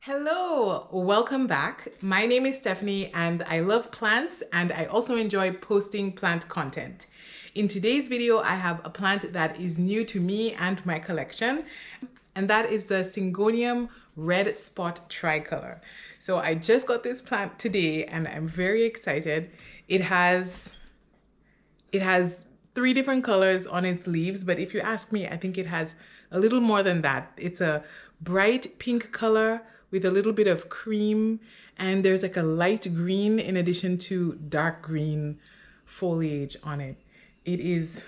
Hello, welcome back. My name is Stephanie and I love plants and I also enjoy posting plant content. In today's video, I have a plant that is new to me and my collection, and that is the Syngonium red spot tricolor. So I just got this plant today and I'm very excited. It has three different colors on its leaves, but if you ask me, I think it has a little more than that. It's a bright pink color with a little bit of cream, and there's like a light green in addition to dark green foliage on it. It is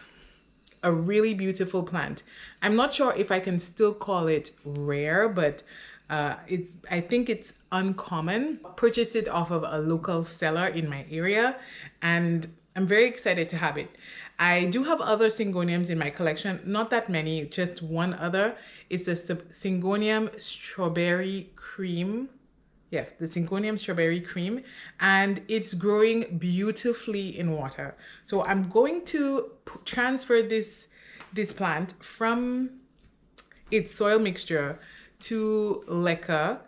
a really beautiful plant. I'm not sure if I can still call it rare, but I think it's uncommon. Purchased it off of a local seller in my area, and I'm very excited to have it. I do have other Syngoniums in my collection, not that many, just one other. It's the Syngonium Strawberry Cream. Yes, the Syngonium Strawberry Cream, and it's growing beautifully in water. So I'm going to transfer this plant from its soil mixture to LECA,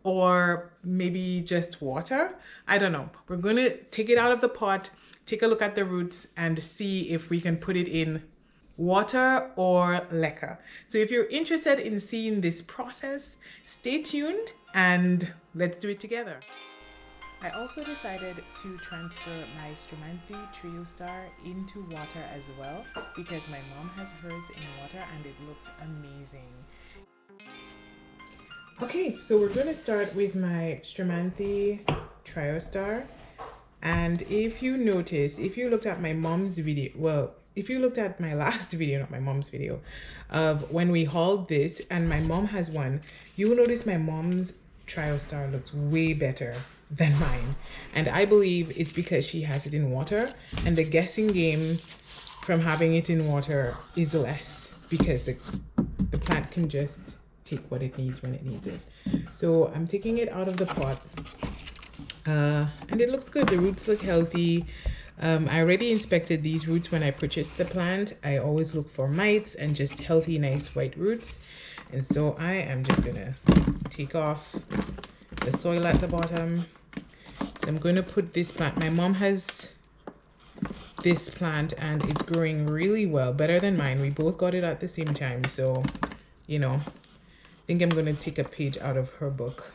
or maybe just water. I don't know. We're going to take it out of the pot, take a look at the roots, and see if we can put it in water or LECA. So if you're interested in seeing this process, stay tuned and let's do it together. I also decided to transfer my Stromanthe Triostar into water as well because my mom has hers in water and it looks amazing. Okay, so we're going to start with my Stromanthe Triostar. And if you notice, if you looked at my mom's video, well, if you looked at my last video, not my mom's video, of when we hauled this, and my mom has one, you will notice my mom's Triostar looks way better than mine. And I believe it's because she has it in water, and the guessing game from having it in water is less because the plant can just take what it needs when it needs it. So I'm taking it out of the pot. And it looks good. The roots look healthy. I already inspected these roots when I purchased the plant. I always look for mites and just healthy, nice white roots. And so I am just gonna take off the soil at the bottom. So I'm going to put this plant. My mom has this plant and it's growing really well, better than mine. We both got it at the same time. So, you know, I think I'm going to take a page out of her book.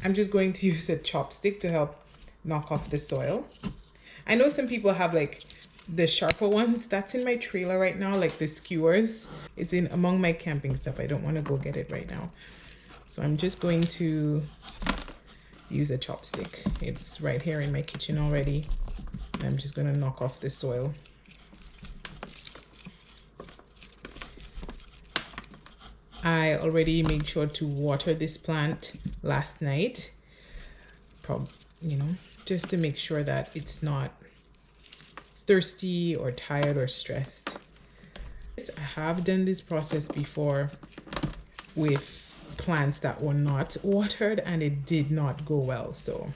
I'm just going to use a chopstick to help knock off the soil. I know some people have like the sharper ones. That's in my trailer right now, like the skewers. It's in among my camping stuff. I don't want to go get it right now. So I'm just going to use a chopstick. It's right here in my kitchen already. I'm just going to knock off the soil. I already made sure to water this plant last night, you know, just to make sure that it's not thirsty or tired or stressed. I have done this process before with plants that were not watered and it did not go well. So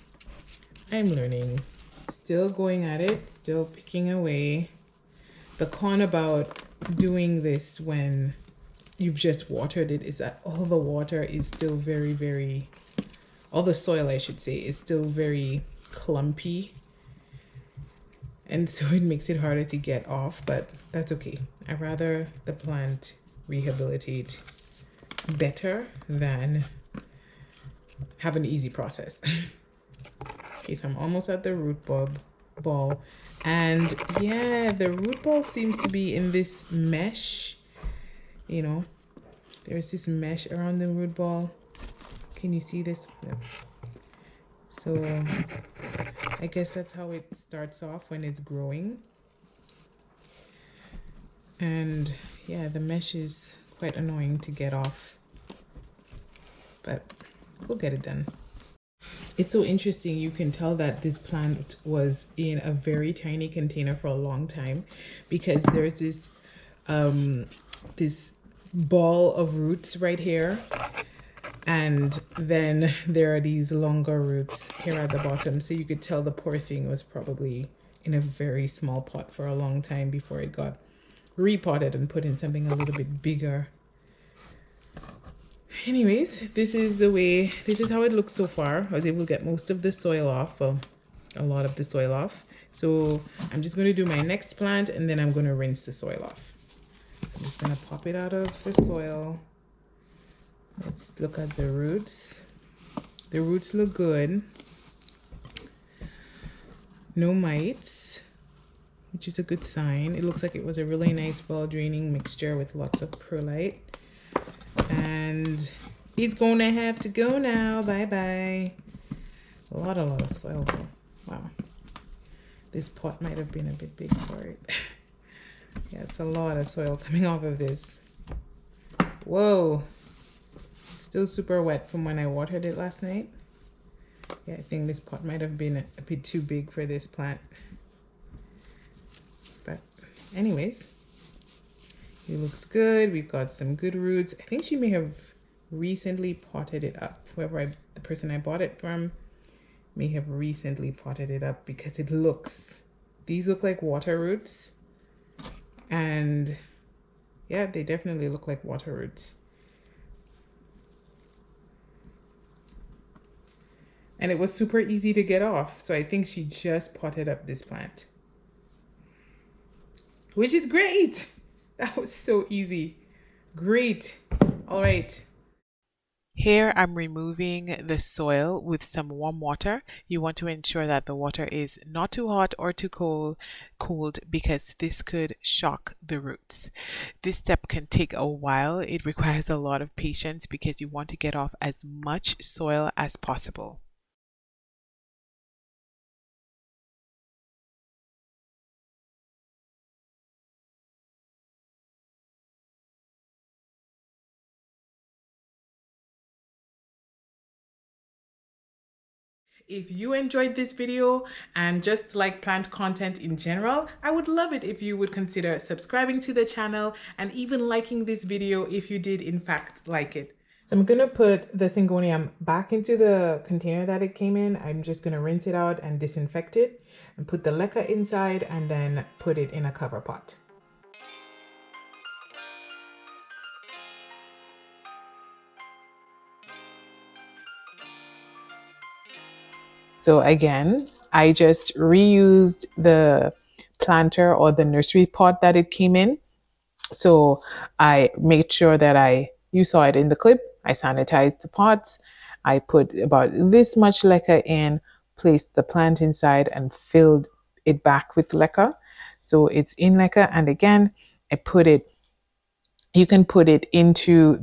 I'm learning, still going at it, still picking away. The con about doing this when you've just watered it is that all the water is still very, all the soil I should say is still very clumpy, and so it makes it harder to get off, but that's okay. I'd rather the plant rehabilitate better than have an easy process. Okay, so I'm almost at the root ball, and yeah, the root ball seems to be in this mesh. You know, there's this mesh around the root ball. Can you see this? No. So I guess that's how it starts off when it's growing. And yeah, the mesh is quite annoying to get off, but we'll get it done. It's so interesting. You can tell that this plant was in a very tiny container for a long time because there's this this ball of roots right here, and then there are these longer roots here at the bottom, so you could tell the poor thing was probably in a very small pot for a long time before it got repotted and put in something a little bit bigger. anyways, this is how it looks so far. I was able to get most of the soil off, well, a lot of the soil off. So I'm just going to do my next plant and then I'm going to rinse the soil off. So I'm just going to pop it out of the soil. Let's look at the roots. The roots look good. No mites, which is a good sign. It looks like it was a really nice, well-draining mixture with lots of perlite. And he's gonna have to go now. Bye-bye. A lot of soil though. Wow. This pot might have been a bit big for it. Yeah, it's a lot of soil coming off of this. Whoa. Still super wet from when I watered it last night. Yeah, I think this pot might have been a bit too big for this plant. But anyways, it looks good. We've got some good roots. I think she may have recently potted it up. The person I bought it from may have recently potted it up because these look like water roots. And yeah, they definitely look like water roots. And it was super easy to get off. So I think she just potted up this plant, which is great. That was so easy. Great. All right. Here I'm removing the soil with some warm water. You want to ensure that the water is not too hot or too cold because this could shock the roots. This step can take a while. It requires a lot of patience because you want to get off as much soil as possible. If you enjoyed this video and just like plant content in general, I would love it if you would consider subscribing to the channel and even liking this video if you did in fact like it. So I'm going to put the Syngonium back into the container that it came in. I'm just going to rinse it out and disinfect it and put the LECA inside and then put it in a cover pot. So again, I just reused the planter or the nursery pot that it came in. So I made sure that you saw it in the clip, I sanitized the pots. I put about this much LECA in, placed the plant inside and filled it back with LECA. So it's in LECA. And again, you can put it into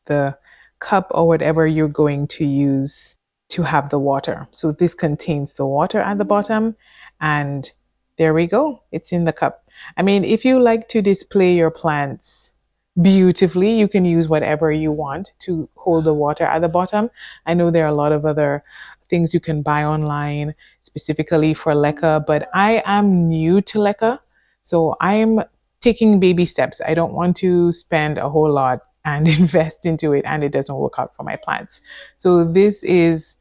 the cup or whatever you're going to use to have the water. So this contains the water at the bottom, and there we go. It's in the cup. I mean, if you like to display your plants beautifully, you can use whatever you want to hold the water at the bottom. I know there are a lot of other things you can buy online specifically for LECA, but I am new to LECA, so I'm taking baby steps. I don't want to spend a whole lot and invest into it and it doesn't work out for my plants. So this is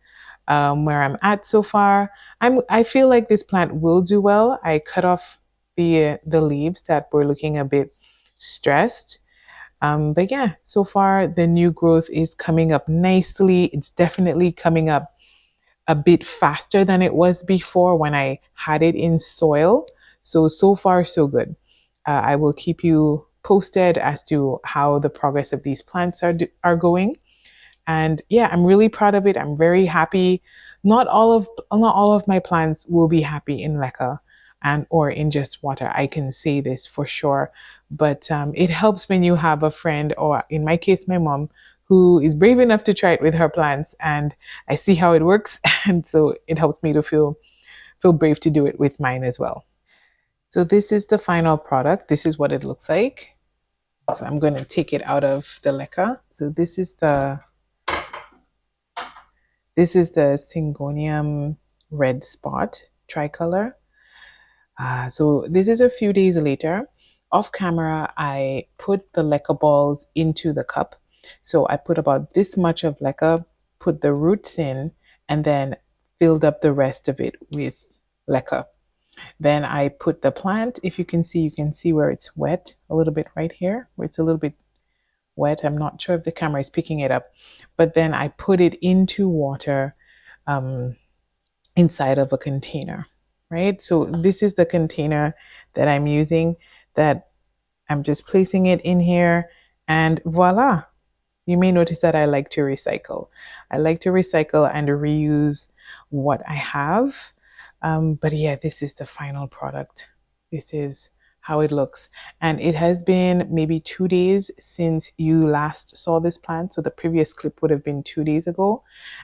where I'm at so far. I feel like this plant will do well. I cut off the leaves that were looking a bit stressed. But yeah, so far the new growth is coming up nicely. It's definitely coming up a bit faster than it was before when I had it in soil. So far, so good. I will keep you posted as to how the progress of these plants are going. And yeah, I'm really proud of it. I'm very happy. Not all of my plants will be happy in LECA and or in just water. I can say this for sure. But it helps when you have a friend, or in my case, my mom, who is brave enough to try it with her plants, and I see how it works. And so it helps me to feel brave to do it with mine as well. So this is the final product. This is what it looks like. So I'm going to take it out of the LECA. So this is the Syngonium red spot tricolor. So this is a few days later. Off camera, I put the LECA balls into the cup. So I put about this much of LECA, put the roots in, and then filled up the rest of it with LECA. Then I put the plant. If you can see where it's wet a little bit right here, where it's a little bit wet. I'm not sure if the camera is picking it up, but then I put it into water inside of a container, right? So this is the container that I'm using, that I'm just placing it in here, and voila. You may notice that I like to recycle. I like to recycle and reuse what I have. But yeah, this is the final product. This is how it looks. And it has been maybe 2 days since you last saw this plant. So the previous clip would have been 2 days ago.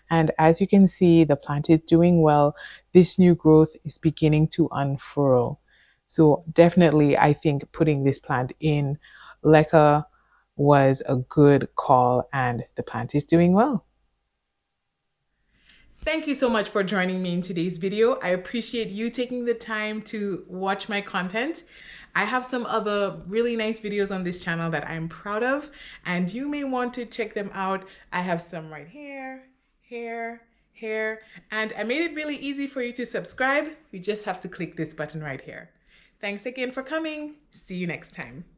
And as you can see, the plant is doing well. This new growth is beginning to unfurl. So definitely, I think putting this plant in LECA was a good call, and the plant is doing well. Thank you so much for joining me in today's video. I appreciate you taking the time to watch my content. I have some other really nice videos on this channel that I'm proud of, and you may want to check them out. I have some right here, here, and I made it really easy for you to subscribe. You just have to click this button right here. Thanks again for coming. See you next time.